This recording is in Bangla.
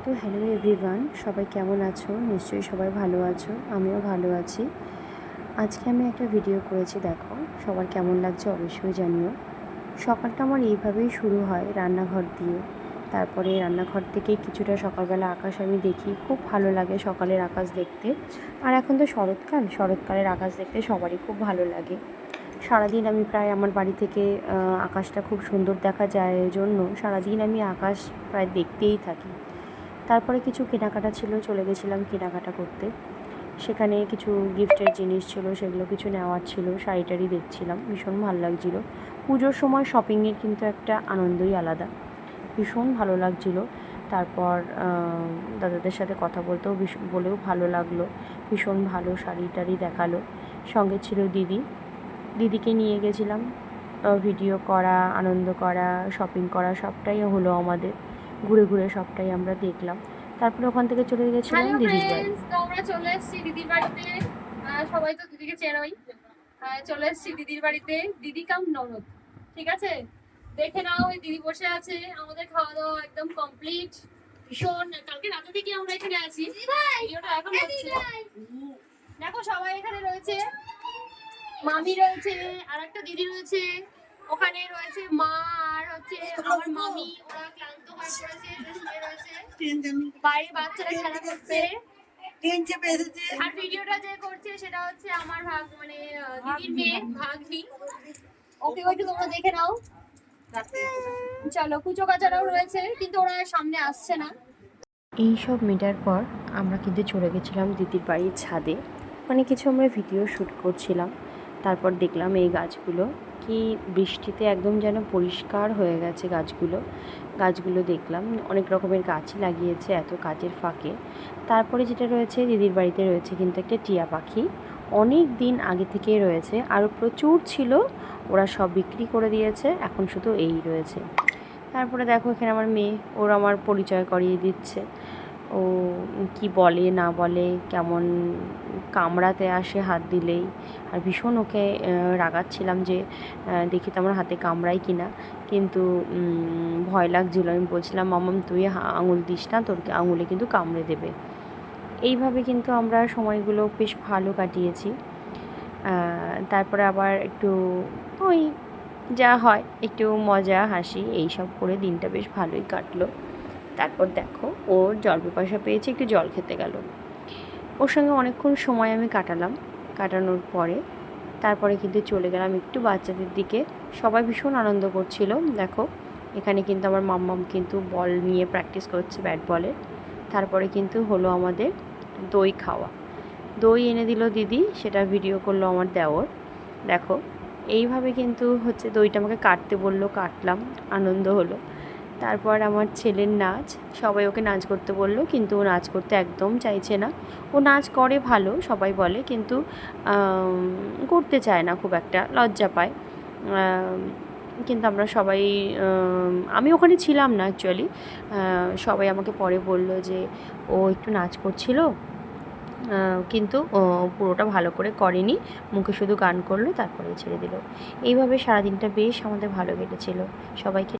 তো হ্যালো এভরিওয়ান, সবাই কেমন আছো? নিশ্চয়ই সবাই ভালো আছো, আমিও ভালো আছি। আজকে আমি একটা ভিডিও করেছি, দেখো সবার কেমন লাগছে অবশ্যই জানিও। সকালটা আমার এইভাবেই শুরু হয় রান্নাঘর দিয়ে। তারপরে রান্নাঘর থেকে কিছুটা সকালবেলা আকাশ আমি দেখি, খুব ভালো লাগে সকালের আকাশ দেখতে। আর এখন তো শরৎকালের আকাশ দেখতে সবারই খুব ভালো লাগে। সারাদিন আমি প্রায় আমার বাড়ি থেকে আকাশটা খুব সুন্দর দেখা যায় জন্য সারাদিন আমি আকাশ প্রায় দেখতেই থাকি। তারপরে কিছু কেনাকাটা ছিল, চলে গেছিলাম কেনাকাটা করতে। সেখানে কিছু গিফটের জিনিস ছিল, সেগুলো কিছু নেওয়ার ছিল। শাড়ি টাড়ি দেখছিলাম, ভীষণ ভালো লাগছিলো। পুজোর সময় শপিংয়ের কিন্তু একটা আনন্দই আলাদা, ভীষণ ভালো লাগছিলো। তারপর দাদাদের সাথে কথা বলেও ভালো লাগলো। ভীষণ ভালো শাড়ি টাড়ি দেখালো। সঙ্গে ছিল দিদিকে নিয়ে গেছিলাম। ভিডিও করা, আনন্দ করা, শপিং করা সবটাই হলো আমাদের। ঘুরে ঘুরে সবটাই আমরা দেখলাম। তারপরে ওখান থেকে চলে গেছিলাম দিদির বাড়ি। তো আমরা চলে এসেছি দিদির বাড়িতে। সবাই তো দিদিকে চেনোই। চলে এসেছি দিদির বাড়িতে, দিদি কাম ননদ। ঠিক আছে, দেখে নাও ওই দিদি বসে আছে। আমাদের খাওয়া দাওয়া একদম কমপ্লিট। ভীষণ কালকে রাতে থেকে আমরা এখানে আছি, ভিডিওটা এখন হচ্ছে। দেখো সবাই এখানে রয়েছে, মামি রয়েছে, আর একটা দিদি রয়েছে, ওখানে রয়েছে মা, আর হচ্ছে আমার মামি। ওরা ক্লান্ত হয়ে পড়েছে, শুয়ে রয়েছে। বাইরে বাচ্চারা খেলা করছে। আর ভিডিওটা যে করছে সেটা হচ্ছে আমার দিদির মেয়ে ভাগ্নি। ওকে একটু তোমরা দেখে নাও। চলো, কুচো কাচারাও রয়েছে, কিন্তু ওরা সামনে আসছে না। এই সব মেটার পর আমরা কিন্তু চলে গেছিলাম দিদির বাড়ির ছাদে। কিছু আমরা ভিডিও শ্যুট করছিলাম। তারপর দেখলাম এই গাছগুলো কি বৃষ্টিতে একদম যেন পরিষ্কার হয়ে গেছে গাছগুলো দেখলাম অনেক রকমের গাছই লাগিয়েছে এত কাজের ফাঁকে। তারপরে যেটা রয়েছে, দিদির বাড়িতে রয়েছে কিন্তু একটা টিয়া পাখি, অনেক দিন আগে থেকেই রয়েছে, আরও প্রচুর ছিল, ওরা সব বিক্রি করে দিয়েছে, এখন শুধু এই রয়েছে। তারপরে দেখো এখানে আমার মেয়ে, ওর আমার পরিচয় করিয়ে দিচ্ছে। ও কি বলে না বলে, কেমন কামড়াতে আসে হাত দিলেই। আর ভীষণ ওকে রাগাচ্ছিলাম যে দেখি তো আমার হাতে কামড়াই কি না, কিন্তু ভয় লাগছিলো। আমি বলছিলাম মাম্মাম তুই আঙুল দিস না, তোর আঙুলে কিন্তু কামড়ে দেবে। এইভাবে কিন্তু আমরা সময়গুলো বেশ ভালো কাটিয়েছি। তারপরে আবার একটু ওই যা হয় একটু মজা হাসি এইসব করে দিনটা বেশ ভালোই কাটলো। তারপর দেখো ওর জল পিপাসা পেয়েছে, একটু জল খেতে গেল। ওর সঙ্গে অনেকক্ষণ সময় আমি কাটানোর পরে তারপরে কিন্তু চলে গেলাম একটু বাচ্চাদের দিকে। সবাই ভীষণ আনন্দ করছিল। দেখো এখানে কিন্তু আমার মাম্মাম কিন্তু বল নিয়ে প্র্যাকটিস করছে, ব্যাট বলের। তারপরে কিন্তু হলো আমাদের দই খাওয়া। দই এনে দিল দিদি, সেটা ভিডিও করলো আমার দেওর। দেখো এইভাবে কিন্তু হচ্ছে দইটা আমাকে কাটতে বললো, কাটলাম, আনন্দ হলো। তারপর আমার ছেলের নাচ, সবাই ওকে নাচ করতে বললো, কিন্তু ও নাচ করতে একদম চাইছে না। ও নাচ করে ভালো সবাই বলে, কিন্তু করতে চায় না, খুব একটা লজ্জা পায়। কিন্তু আমরা সবাই, আমি ওখানে ছিলাম না অ্যাকচুয়ালি, সবাই আমাকে পরে বলল যে ও একটু নাচ করছিল, কিন্তু পুরোটা ভালো করে করেনি, মুখে শুধু গান করলো, তারপরে ছেড়ে দিল। এইভাবে সারাদিনটা বেশ আমাদের ভালো কেটেছিল। সবাইকে